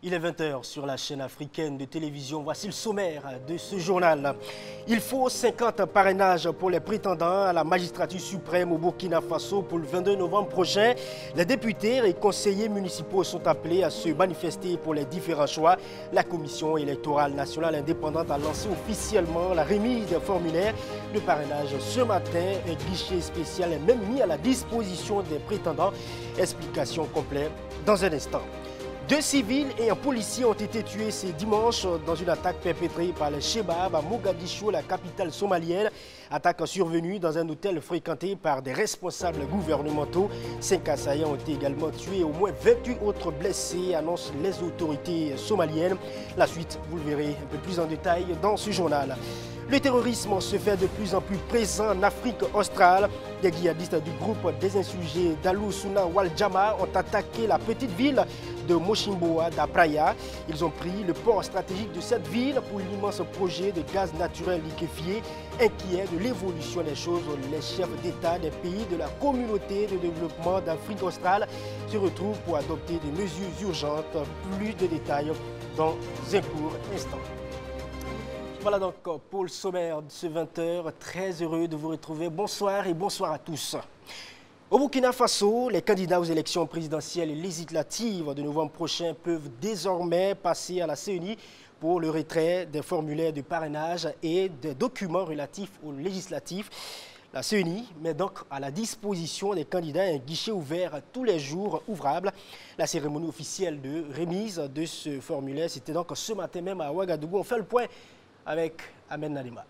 Il est 20 h sur la chaîne africaine de télévision. Voici le sommaire de ce journal. Il faut 50 parrainages pour les prétendants à la magistrature suprême au Burkina Faso pour le 22 novembre prochain. Les députés et conseillers municipaux sont appelés à se manifester pour les différents choix. La Commission électorale nationale indépendante a lancé officiellement la remise des formulaires de parrainage ce matin. Un guichet spécial est même mis à la disposition des prétendants. Explication complète dans un instant. 2 civils et un policier ont été tués ce dimanche dans une attaque perpétrée par les Chebab à Mogadiscio, la capitale somalienne. Attaque survenue dans un hôtel fréquenté par des responsables gouvernementaux. 5 assaillants ont été également tués, au moins 28 autres blessés, annoncent les autorités somaliennes. La suite, vous le verrez un peu plus en détail dans ce journal. Le terrorisme se fait de plus en plus présent en Afrique australe. Des djihadistes du groupe des insurgés d'Al-Sunna Wal-Jama ont attaqué la petite ville de Mochimboa d'Apraya. Ils ont pris le port stratégique de cette ville pour l'immense projet de gaz naturel liquéfié. Inquiets de l'évolution des choses, les chefs d'État des pays de la communauté de développement d'Afrique australe se retrouvent pour adopter des mesures urgentes. Plus de détails dans un court instant. Voilà donc pour le sommaire de ce 20 h. Très heureux de vous retrouver. Bonsoir et bonsoir à tous. Au Burkina Faso, les candidats aux élections présidentielles et législatives de novembre prochain peuvent désormais passer à la CENI pour le retrait des formulaires de parrainage et des documents relatifs aux législatifs. La CENI met donc à la disposition des candidats un guichet ouvert tous les jours ouvrables. La cérémonie officielle de remise de ce formulaire, c'était donc ce matin même à Ouagadougou. On fait le point avec Ahmed Nadema.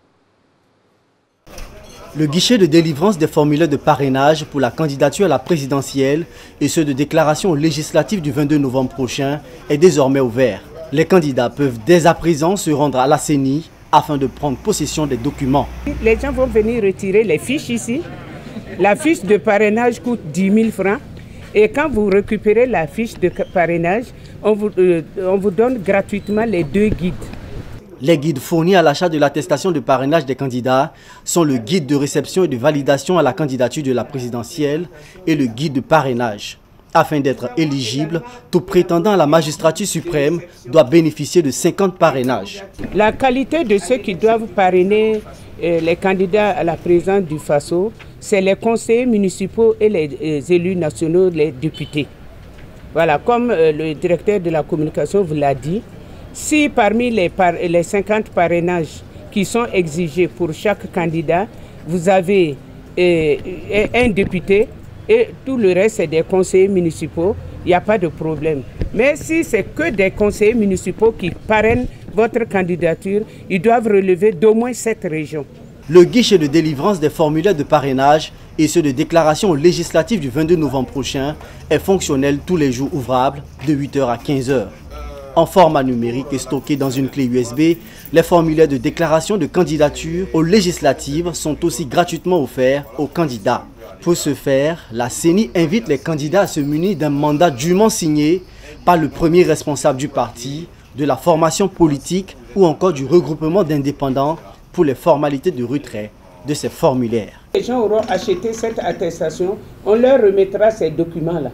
Le guichet de délivrance des formulaires de parrainage pour la candidature à la présidentielle et ceux de déclaration législative du 22 novembre prochain est désormais ouvert. Les candidats peuvent dès à présent se rendre à la CENI afin de prendre possession des documents. Les gens vont venir retirer les fiches ici. La fiche de parrainage coûte 10 000 francs. Et quand vous récupérez la fiche de parrainage, on vous donne gratuitement les 2 guides. Les guides fournis à l'achat de l'attestation de parrainage des candidats sont le guide de réception et de validation à la candidature de la présidentielle et le guide de parrainage. Afin d'être éligible, tout prétendant à la magistrature suprême doit bénéficier de 50 parrainages. La qualité de ceux qui doivent parrainer les candidats à la présidence du Faso, c'est les conseillers municipaux et les élus nationaux, les députés. Voilà, comme le directeur de la communication vous l'a dit, si parmi les 50 parrainages qui sont exigés pour chaque candidat, vous avez un député et tout le reste c'est des conseillers municipaux, il n'y a pas de problème. Mais si c'est que des conseillers municipaux qui parrainent votre candidature, ils doivent relever d'au moins 7 régions. Le guichet de délivrance des formulaires de parrainage et ceux de déclaration législative du 22 novembre prochain est fonctionnel tous les jours ouvrables de 8 h à 15 h. En format numérique et stocké dans une clé USB, les formulaires de déclaration de candidature aux législatives sont aussi gratuitement offerts aux candidats. Pour ce faire, la CENI invite les candidats à se munir d'un mandat dûment signé par le premier responsable du parti, de la formation politique ou encore du regroupement d'indépendants pour les formalités de retrait de ces formulaires. Les gens auront acheté cette attestation, on leur remettra ces documents-là.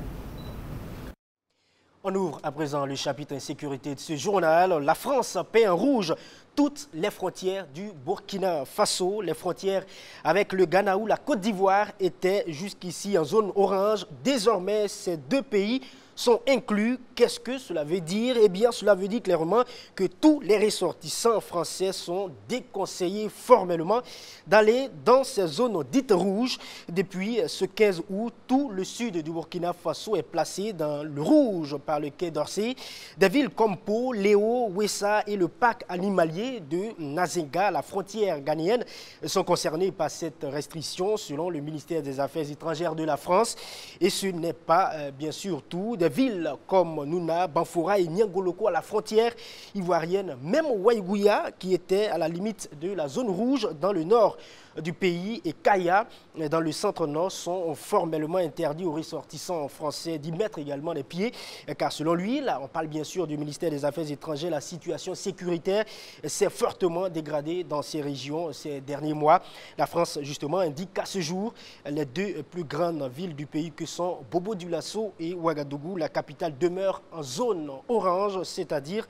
On ouvre à présent le chapitre insécurité de ce journal. La France peint en rouge toutes les frontières du Burkina Faso. Les frontières avec le Ghana ou la Côte d'Ivoire étaient jusqu'ici en zone orange. Désormais, ces 2 pays sont inclus. Qu'est-ce que cela veut dire? Eh bien, cela veut dire clairement que tous les ressortissants français sont déconseillés formellement d'aller dans ces zones dites rouges. Depuis ce 15 août, tout le sud du Burkina Faso est placé dans le rouge par le Quai d'Orsay. Des villes comme Pau, Léo, Ouessa et le parc animalier de Nazenga, la frontière ghanéenne, sont concernés par cette restriction selon le ministère des Affaires étrangères de la France. Et ce n'est pas bien sûr tout. Des villes comme Nouna, Banfora et Niangoloko à la frontière ivoirienne, même Waïgouya qui était à la limite de la zone rouge dans le nord du pays et Kaya, dans le centre-nord, sont formellement interdits aux ressortissants français d'y mettre également les pieds, car selon lui, là, on parle bien sûr du ministère des Affaires étrangères, la situation sécuritaire s'est fortement dégradée dans ces régions ces derniers mois. La France, justement, indique qu'à ce jour, les deux plus grandes villes du pays que sont Bobo-Dioulasso et Ouagadougou, la capitale, demeurent en zone orange, c'est-à-dire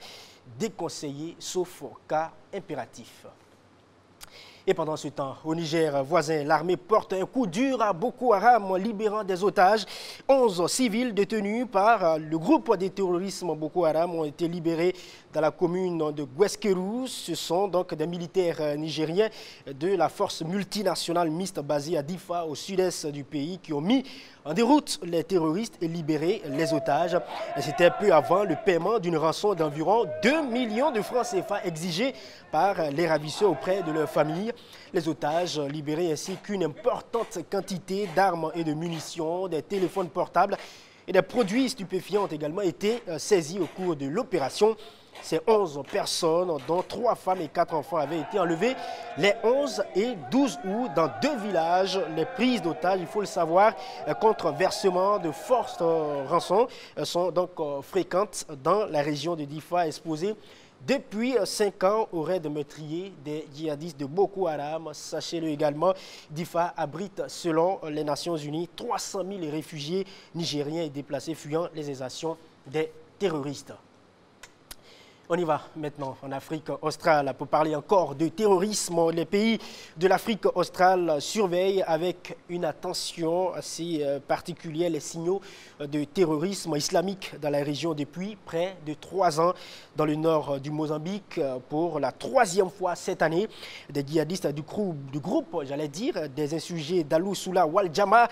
déconseillées sauf cas impératif. Et pendant ce temps, au Niger voisin, l'armée porte un coup dur à Boko Haram en libérant des otages. 11 civils détenus par le groupe de terrorisme Boko Haram ont été libérés dans la commune de Guesquerou. Ce sont donc des militaires nigériens de la force multinationale mixte basée à Difa, au sud-est du pays, qui ont mis en déroute les terroristes et libéré les otages. C'était peu avant le paiement d'une rançon d'environ 2 millions de francs CFA exigés par les ravisseurs auprès de leurs familles. Les otages libérés ainsi qu'une importante quantité d'armes et de munitions, des téléphones portables et des produits stupéfiants ont également été saisis au cours de l'opération. Ces 11 personnes, dont 3 femmes et 4 enfants, avaient été enlevées les 11 et 12 août dans 2 villages. Les prises d'otages, il faut le savoir, contre versement de fortes rançons sont donc fréquentes dans la région de Difa, exposée depuis 5 ans au raid meurtrier des djihadistes de Boko Haram. Sachez-le également, Difa abrite, selon les Nations Unies, 300 000 réfugiés nigériens et déplacés fuyant les exactions des terroristes. On y va maintenant en Afrique australe pour parler encore de terrorisme. Les pays de l'Afrique australe surveillent avec une attention assez particulière les signaux de terrorisme islamique dans la région depuis près de 3 ans. Dans le nord du Mozambique, pour la 3e fois cette année, des djihadistes du groupe, j'allais dire, des insurgés d'Al-Soula Wal-Jama,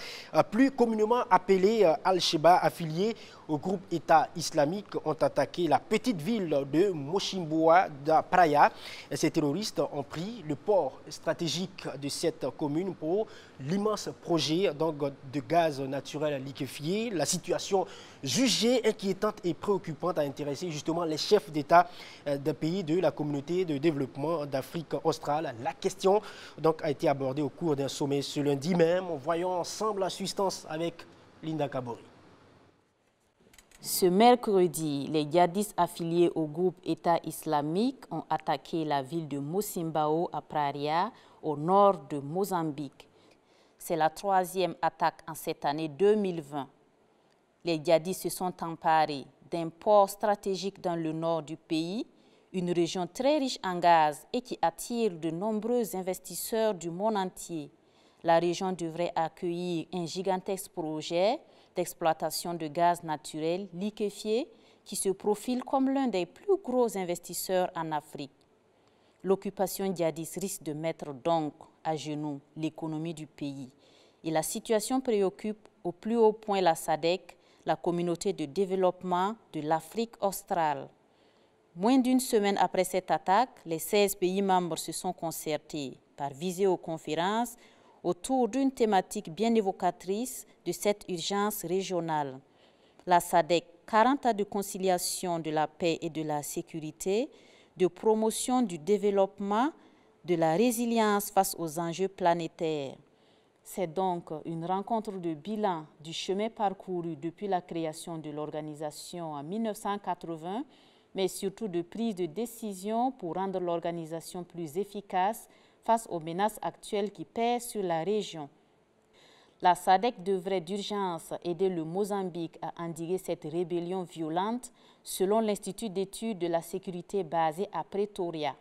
plus communément appelés Al-Sheba, affiliés au groupe État islamique, ont attaqué la petite ville de Mochimboa da Praia. Ces terroristes ont pris le port stratégique de cette commune pour l'immense projet donc, de gaz naturel liquéfié. La situation jugée inquiétante et préoccupante a intéressé justement les chefs d'État des pays de la communauté de développement d'Afrique australe. La question donc, a été abordée au cours d'un sommet ce lundi même. Voyons ensemble la substance avec Linda Kabori. Ce mercredi, les djihadistes affiliés au groupe État islamique ont attaqué la ville de Mosimbao à Praia, au nord de Mozambique. C'est la 3e attaque en cette année 2020. Les djihadistes se sont emparés d'un port stratégique dans le nord du pays, une région très riche en gaz et qui attire de nombreux investisseurs du monde entier. La région devrait accueillir un gigantesque projet d'exploitation de gaz naturel liquéfié qui se profile comme l'un des plus gros investisseurs en Afrique. L'occupation djihadiste risque de mettre donc à genoux l'économie du pays. Et la situation préoccupe au plus haut point la SADC, la communauté de développement de l'Afrique australe. Moins d'une semaine après cette attaque, les 16 pays membres se sont concertés par visioconférence autour d'une thématique bien évocatrice de cette urgence régionale. La SADC, 40 ans de conciliation de la paix et de la sécurité, de promotion du développement, de la résilience face aux enjeux planétaires. C'est donc une rencontre de bilan du chemin parcouru depuis la création de l'organisation en 1980, mais surtout de prise de décision pour rendre l'organisation plus efficace face aux menaces actuelles qui pèsent sur la région. La SADC devrait d'urgence aider le Mozambique à endiguer cette rébellion violente, selon l'Institut d'études de la sécurité basé à Pretoria.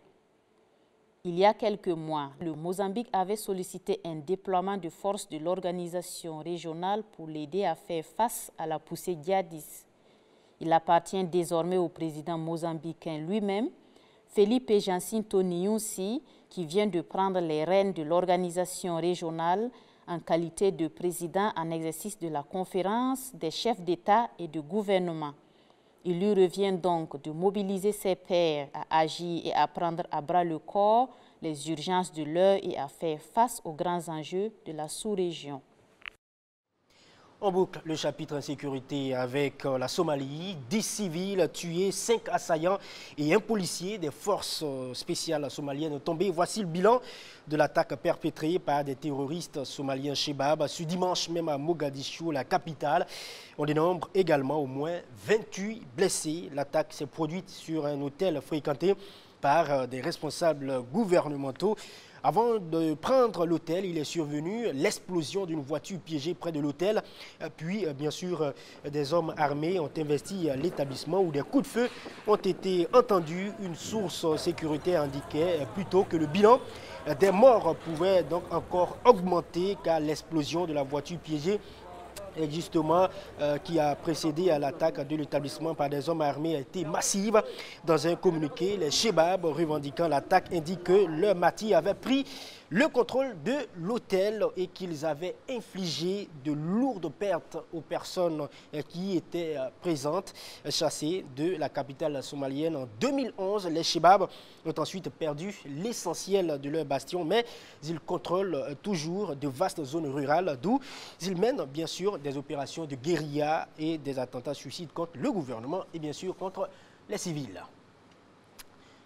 Il y a quelques mois, le Mozambique avait sollicité un déploiement de forces de l'organisation régionale pour l'aider à faire face à la poussée djihadiste. Il appartient désormais au président mozambicain lui-même, Felipe Jacinto Nyusi, qui vient de prendre les rênes de l'organisation régionale en qualité de président en exercice de la conférence des chefs d'État et de gouvernement. Il lui revient donc de mobiliser ses pairs à agir et à prendre à bras le corps les urgences de l'heure et à faire face aux grands enjeux de la sous-région. On boucle le chapitre insécurité avec la Somalie. 10 civils tués, 5 assaillants et un policier des forces spéciales somaliennes tombés. Voici le bilan de l'attaque perpétrée par des terroristes somaliens Shebab ce dimanche même à Mogadiscio, la capitale. On dénombre également au moins 28 blessés. L'attaque s'est produite sur un hôtel fréquenté par des responsables gouvernementaux. Avant de prendre l'hôtel, il est survenu l'explosion d'une voiture piégée près de l'hôtel. Puis, bien sûr, des hommes armés ont investi l'établissement où des coups de feu ont été entendus. Une source sécuritaire indiquait plutôt que le bilan des morts pouvait donc encore augmenter car l'explosion de la voiture piégée justement qui a précédé à l'attaque de l'établissement par des hommes armés a été massive. Dans un communiqué, les Shebab revendiquant l'attaque indiquent que leur martyr avait pris le contrôle de l'hôtel et qu'ils avaient infligé de lourdes pertes aux personnes qui étaient présentes, chassées de la capitale somalienne. En 2011, les Shebab ont ensuite perdu l'essentiel de leur bastion, mais ils contrôlent toujours de vastes zones rurales, d'où ils mènent bien sûr des opérations de guérilla et des attentats suicides contre le gouvernement et bien sûr contre les civils.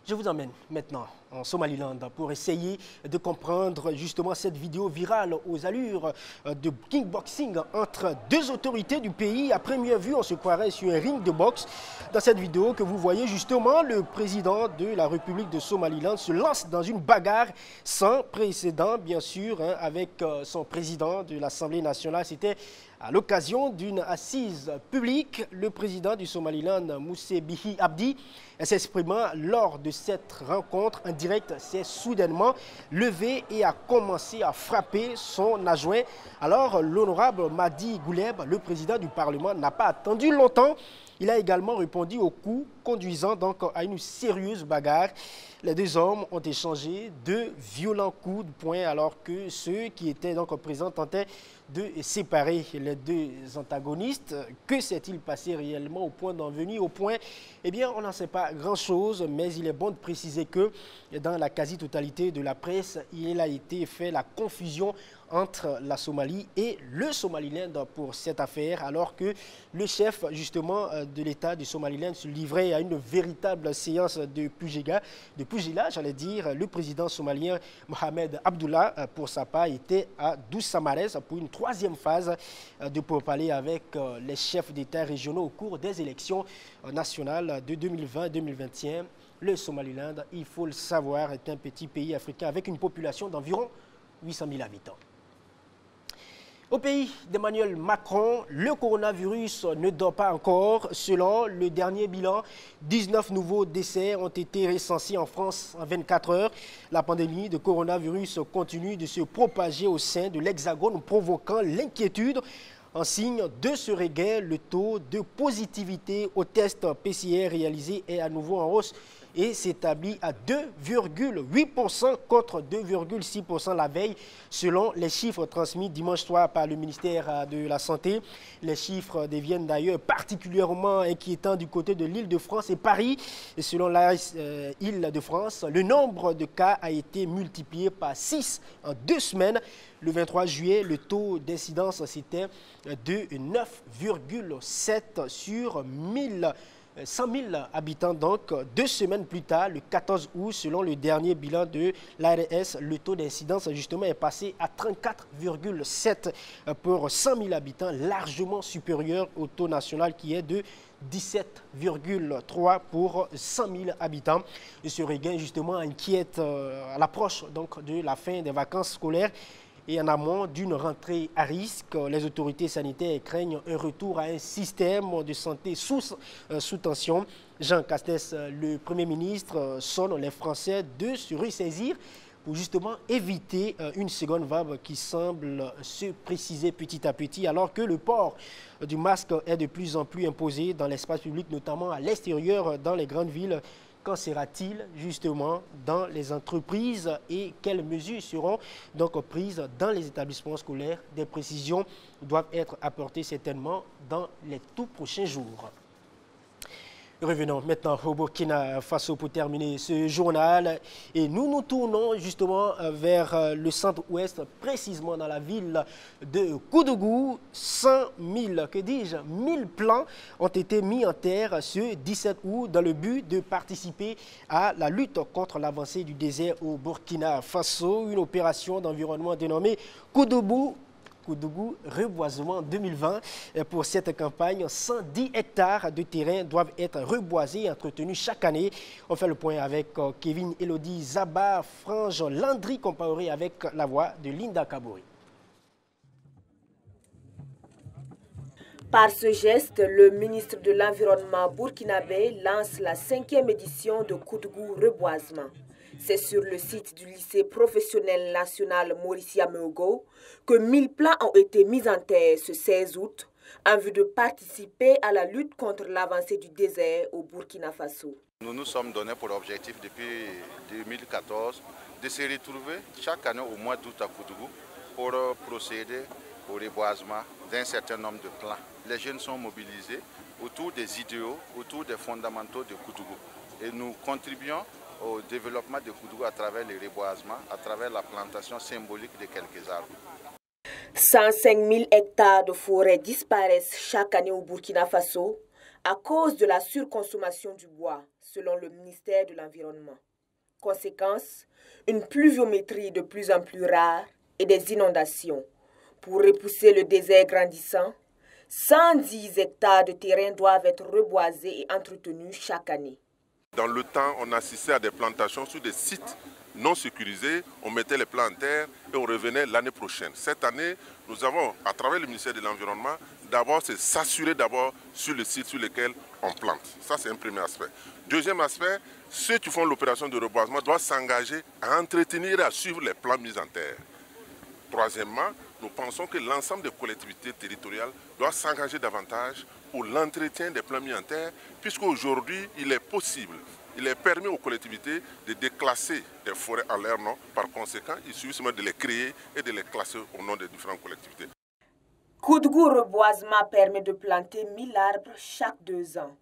Je vous emmène maintenant en Somaliland pour essayer de comprendre justement cette vidéo virale aux allures de kickboxing entre deux autorités du pays. À première vue, on se croirait sur un ring de boxe. Dans cette vidéo que vous voyez justement, le président de la République de Somaliland se lance dans une bagarre sans précédent, bien sûr, avec son président de l'Assemblée nationale. C'était à l'occasion d'une assise publique. Le président du Somaliland, Moussé Bihi Abdi, s'exprimant lors de cette rencontre en direct, s'est soudainement levé et a commencé à frapper son adjoint. Alors, l'honorable Madi Gouleb, le président du Parlement, n'a pas attendu longtemps. Il a également répondu au coup, conduisant donc à une sérieuse bagarre. Les deux hommes ont échangé de violents coups de poing alors que ceux qui étaient donc présents tentaient de séparer les deux antagonistes. Que s'est-il passé réellement au point d'en venir au point? Eh bien, on n'en sait pas grand-chose, mais il est bon de préciser que dans la quasi-totalité de la presse, il a été fait la confusion entre la Somalie et le Somaliland pour cette affaire, alors que le chef justement de l'État du Somaliland se livrait à une véritable séance de pugilat, j'allais dire. Le président somalien Mohamed Abdullah, pour sa part, était à Doussamares pour une troisième phase de pourparlers avec les chefs d'État régionaux au cours des élections nationales de 2020-2021. Le Somaliland, il faut le savoir, est un petit pays africain avec une population d'environ 800 000 habitants. Au pays d'Emmanuel Macron, le coronavirus ne dort pas encore. Selon le dernier bilan, 19 nouveaux décès ont été recensés en France en 24 heures. La pandémie de coronavirus continue de se propager au sein de l'Hexagone, provoquant l'inquiétude. En signe de ce regain, le taux de positivité au test PCR réalisé est à nouveau en hausse et s'établit à 2,8% contre 2,6% la veille, selon les chiffres transmis dimanche soir par le ministère de la Santé. Les chiffres deviennent d'ailleurs particulièrement inquiétants du côté de l'Île-de-France et Paris. Et selon l'Île-de-France, le nombre de cas a été multiplié par 6 en 2 semaines. Le 23 juillet, le taux d'incidence c'était de 9,7 sur 100 000 habitants. Donc, 2 semaines plus tard, le 14 août, selon le dernier bilan de l'ARS, le taux d'incidence justement est passé à 34,7 pour 100 000 habitants, largement supérieur au taux national qui est de 17,3 pour 100 000 habitants. Et ce regain justement inquiète à l'approche donc de la fin des vacances scolaires. Et en amont d'une rentrée à risque, les autorités sanitaires craignent un retour à un système de santé sous tension. Jean Castex, le Premier ministre, sonne les Français de se ressaisir pour justement éviter une seconde vague qui semble se préciser petit à petit, alors que le port du masque est de plus en plus imposé dans l'espace public, notamment à l'extérieur, dans les grandes villes. Qu'en sera-t-il justement dans les entreprises et quelles mesures seront donc prises dans les établissements scolaires? Des précisions doivent être apportées certainement dans les tout prochains jours. Revenons maintenant au Burkina Faso pour terminer ce journal et nous nous tournons justement vers le centre-ouest, précisément dans la ville de Koudougou. 100 000, que dis-je, 1000 plants ont été mis en terre ce 17 août dans le but de participer à la lutte contre l'avancée du désert au Burkina Faso, une opération d'environnement dénommée Koudougou Reboisement 2020. Pour cette campagne, 110 hectares de terrain doivent être reboisés et entretenus chaque année. On fait le point avec Kevin Elodie Zaba, Frange Landry, comparé avec la voix de Linda Kabouri. Par ce geste, le ministre de l'Environnement burkinabé lance la 5e édition de Koudougou Reboisement. C'est sur le site du lycée professionnel national Maurice Yameogo que 1000 plants ont été mis en terre ce 16 août en vue de participer à la lutte contre l'avancée du désert au Burkina Faso. Nous nous sommes donnés pour objectif depuis 2014 de se retrouver chaque année au mois d'août à Koudougou pour procéder au reboisement d'un certain nombre de plants. Les jeunes sont mobilisés autour des idéaux, autour des fondamentaux de Koudougou et nous contribuons au développement de Koudougou à travers les reboisements, à travers la plantation symbolique de quelques arbres. 105 000 hectares de forêt disparaissent chaque année au Burkina Faso à cause de la surconsommation du bois, selon le ministère de l'Environnement. Conséquence, une pluviométrie de plus en plus rare et des inondations. Pour repousser le désert grandissant, 110 hectares de terrain doivent être reboisés et entretenus chaque année. Dans le temps, on assistait à des plantations sur des sites non sécurisés. On mettait les plants en terre et on revenait l'année prochaine. Cette année, nous avons, à travers le ministère de l'Environnement, d'abord c'est s'assurer d'abord sur le site sur lequel on plante. Ça, c'est un premier aspect. Deuxième aspect, ceux qui font l'opération de reboisement doivent s'engager à entretenir et à suivre les plants mis en terre. Troisièmement, nous pensons que l'ensemble des collectivités territoriales doivent s'engager davantage pour l'entretien des plants mis en terre, puisqu'aujourd'hui, il est possible, il est permis aux collectivités de déclasser des forêts à leur nom. Par conséquent, il suffit seulement de les créer et de les classer au nom des différentes collectivités. Koudougou Reboisement permet de planter 1000 arbres chaque 2 ans.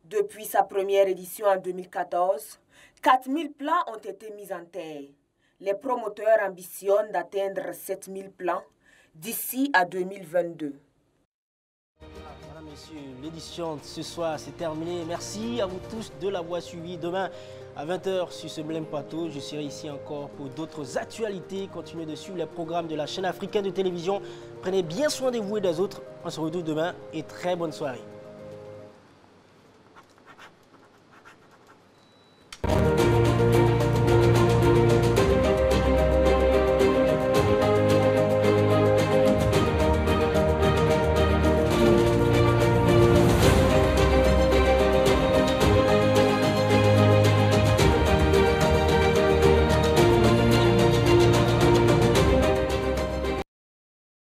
Depuis sa première édition en 2014, 4000 plants ont été mis en terre. Les promoteurs ambitionnent d'atteindre 7000 plants d'ici à 2022. Voilà, messieurs, l'édition de ce soir, c'est terminé. Merci à vous tous de l'avoir suivi. Demain, à 20 h sur ce même plateau, je serai ici encore pour d'autres actualités. Continuez de suivre les programmes de la chaîne africaine de télévision. Prenez bien soin de vous et des autres. On se retrouve demain et très bonne soirée.